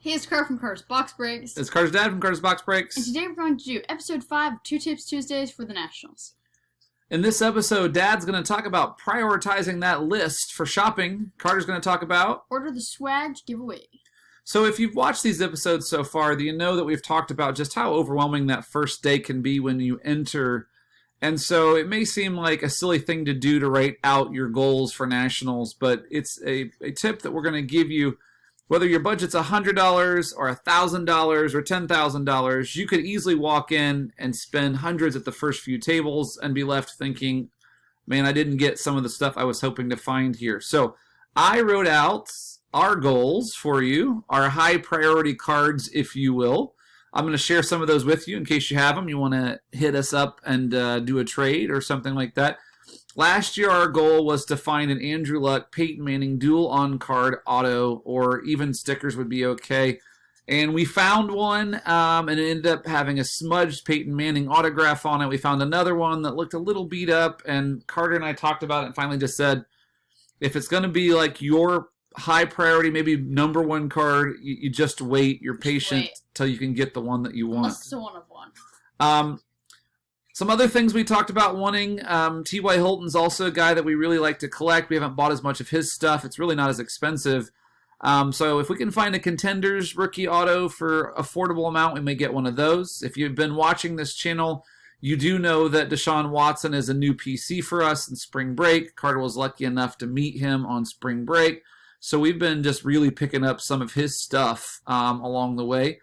Hey, it's Carter from Carter's Box Breaks. It's Carter's dad from Carter's Box Breaks. And today we're going to do episode 5 of 2 Tips Tuesdays for the Nationals. In this episode, Dad's going to talk about prioritizing that list for shopping. Carter's going to talk about order the swag to give away. So if you've watched these episodes so far, you know that we've talked about just how overwhelming that first day can be when you enter. And so it may seem like a silly thing to do to write out your goals for Nationals, but it's a tip that we're going to give you. Whether your budget's $100 or $1,000 or $10,000, you could easily walk in and spend hundreds at the first few tables and be left thinking, man, I didn't get some of the stuff I was hoping to find here. So I wrote out our goals for you, our high priority cards, if you will. I'm going to share some of those with you in case you have them. You want to hit us up and do a trade or something like that. Last year, our goal was to find an Andrew Luck, Peyton Manning dual on-card auto, or even stickers would be okay. And we found one, and it ended up having a smudged Peyton Manning autograph on it. We found another one that looked a little beat up, and Carter and I talked about it and finally just said, if it's going to be like your high priority, maybe number one card, you just wait. You're patient till you can get the one that you want. Unless it's a one of one. Some other things we talked about wanting, T.Y. Hilton's also a guy that we really like to collect. We haven't bought as much of his stuff. It's really not as expensive. So if we can find a Contenders rookie auto for affordable amount, we may get one of those. If you've been watching this channel, you do know that Deshaun Watson is a new PC for us in spring break. Carter was lucky enough to meet him on spring break. So we've been just really picking up some of his stuff along the way.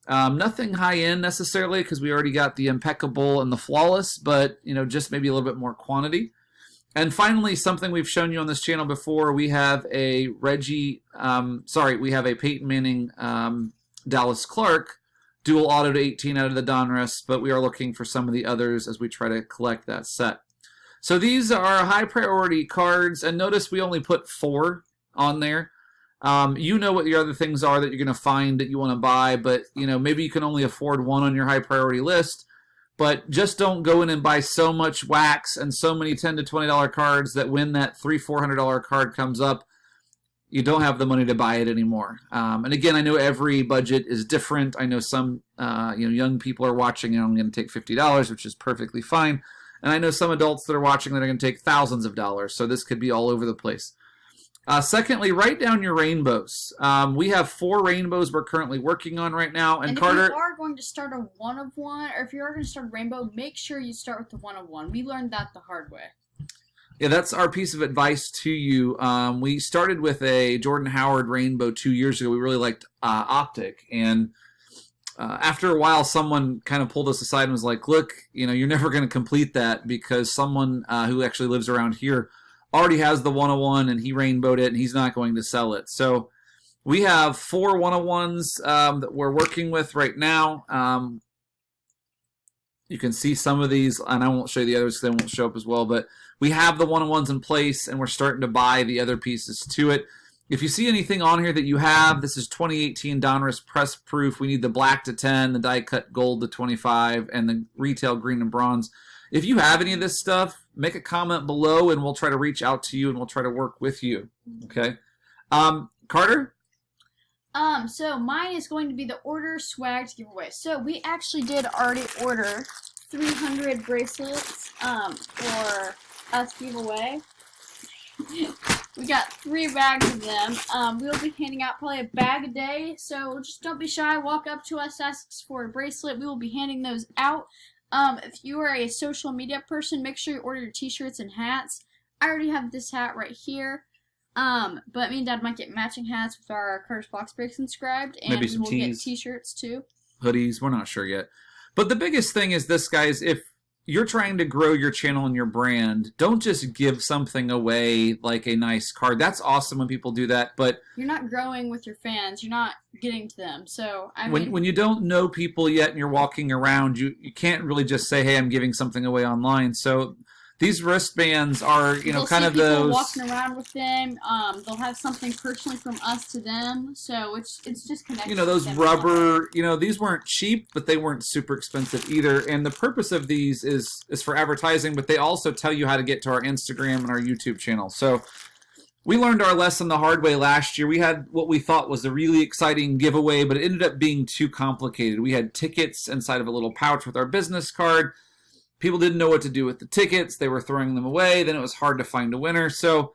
Nothing high-end necessarily because we already got the impeccable and the flawless, but just maybe a little bit more quantity. And finally, something we've shown you on this channel before, we have a we have a Peyton Manning Dallas Clark dual auto to 18 out of the Donruss, but we are looking for some of the others as we try to collect that set. So these are high priority cards, and notice we only put 4 on there. You know what the other things are that you're going to find that you want to buy, but maybe you can only afford one on your high priority list. But just don't go in and buy so much wax and so many $10 to $20 cards that when that $300-400 card comes up, you don't have the money to buy it anymore. And again, I know every budget is different. I know some young people are watching and I'm going to take $50, which is perfectly fine. And I know some adults that are watching that are going to take thousands of dollars. So this could be all over the place. Secondly, write down your rainbows. We have 4 rainbows we're currently working on right now. And Carter, if you are going to start a one of one, or if you are going to start a rainbow, make sure you start with the one of one. We learned that the hard way. Yeah, that's our piece of advice to you. We started with a Jordan Howard rainbow 2 years ago. We really liked Optic. And after a while, someone kind of pulled us aside and was like, look, you're never going to complete that because someone who actually lives around here already has the 101 and he rainbowed it and he's not going to sell it. So we have 4 101s that we're working with right now. You can see some of these, and I won't show you the others because they won't show up as well, but we have the 101s in place and we're starting to buy the other pieces to it. If you see anything on here that you have, this is 2018 Donruss Press Proof. We need the black to 10, the die cut gold to 25, and the retail green and bronze. If you have any of this stuff, make a comment below and we'll try to reach out to you and we'll try to work with you. Okay. Carter? So mine is going to be the order swag to give away. So we actually did already order 300 bracelets for us to give away. We got 3 bags of them. We'll be handing out probably a bag a day. So just don't be shy. Walk up to us, ask us for a bracelet. We will be handing those out. If you are a social media person, make sure you order your t-shirts and hats. I already have this hat right here. But me and Dad might get matching hats with our Carter's Box Breaks inscribed. And maybe some we'll get t-shirts too. Hoodies, we're not sure yet. But the biggest thing is this, guys, if you're trying to grow your channel and your brand, don't just give something away like a nice card. That's awesome when people do that, but you're not growing with your fans. You're not getting to them. So when you don't know people yet and you're walking around, you can't really just say, hey, I'm giving something away online. So these wristbands are, kind of those walking around with them. They'll have something personally from us to them, so it's just connected. Those rubber. These weren't cheap, but they weren't super expensive either. And the purpose of these is for advertising, but they also tell you how to get to our Instagram and our YouTube channel. So We learned our lesson the hard way last year. We had what we thought was a really exciting giveaway, but it ended up being too complicated. We had tickets inside of a little pouch with our business card. People didn't know what to do with the tickets. They were throwing them away. Then it was hard to find a winner. So,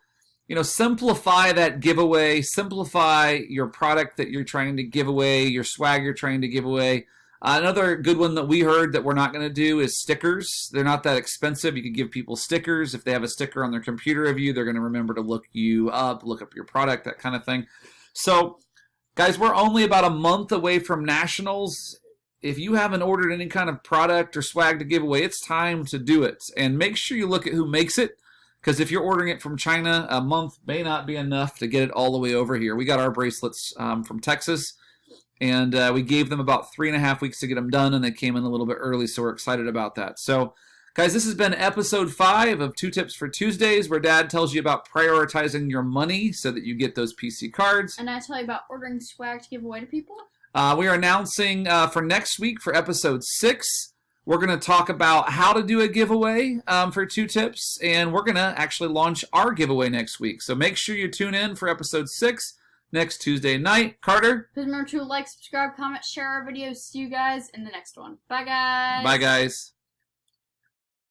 simplify that giveaway. Simplify your product that you're trying to give away, your swag you're trying to give away. Another good one that we heard that we're not going to do is stickers. They're not that expensive. You can give people stickers. If they have a sticker on their computer of you, they're going to remember to look you up, look up your product, that kind of thing. So, guys, we're only about a month away from Nationals. If you haven't ordered any kind of product or swag to give away, it's time to do it. And make sure you look at who makes it, because if you're ordering it from China, a month may not be enough to get it all the way over here. We got our bracelets from Texas. And we gave them about 3.5 weeks to get them done, and they came in a little bit early, so we're excited about that. So, guys, this has been episode 5 of 2 Tips for Tuesdays, where Dad tells you about prioritizing your money so that you get those PC cards. And I tell you about ordering swag to give away to people. We are announcing for next week, for episode 6, we're going to talk about how to do a giveaway for 2 Tips, and we're going to actually launch our giveaway next week. So make sure you tune in for episode 6. Next Tuesday night. Carter? Please remember to like, subscribe, comment, share our videos. See you guys in the next one. Bye, guys. Bye, guys.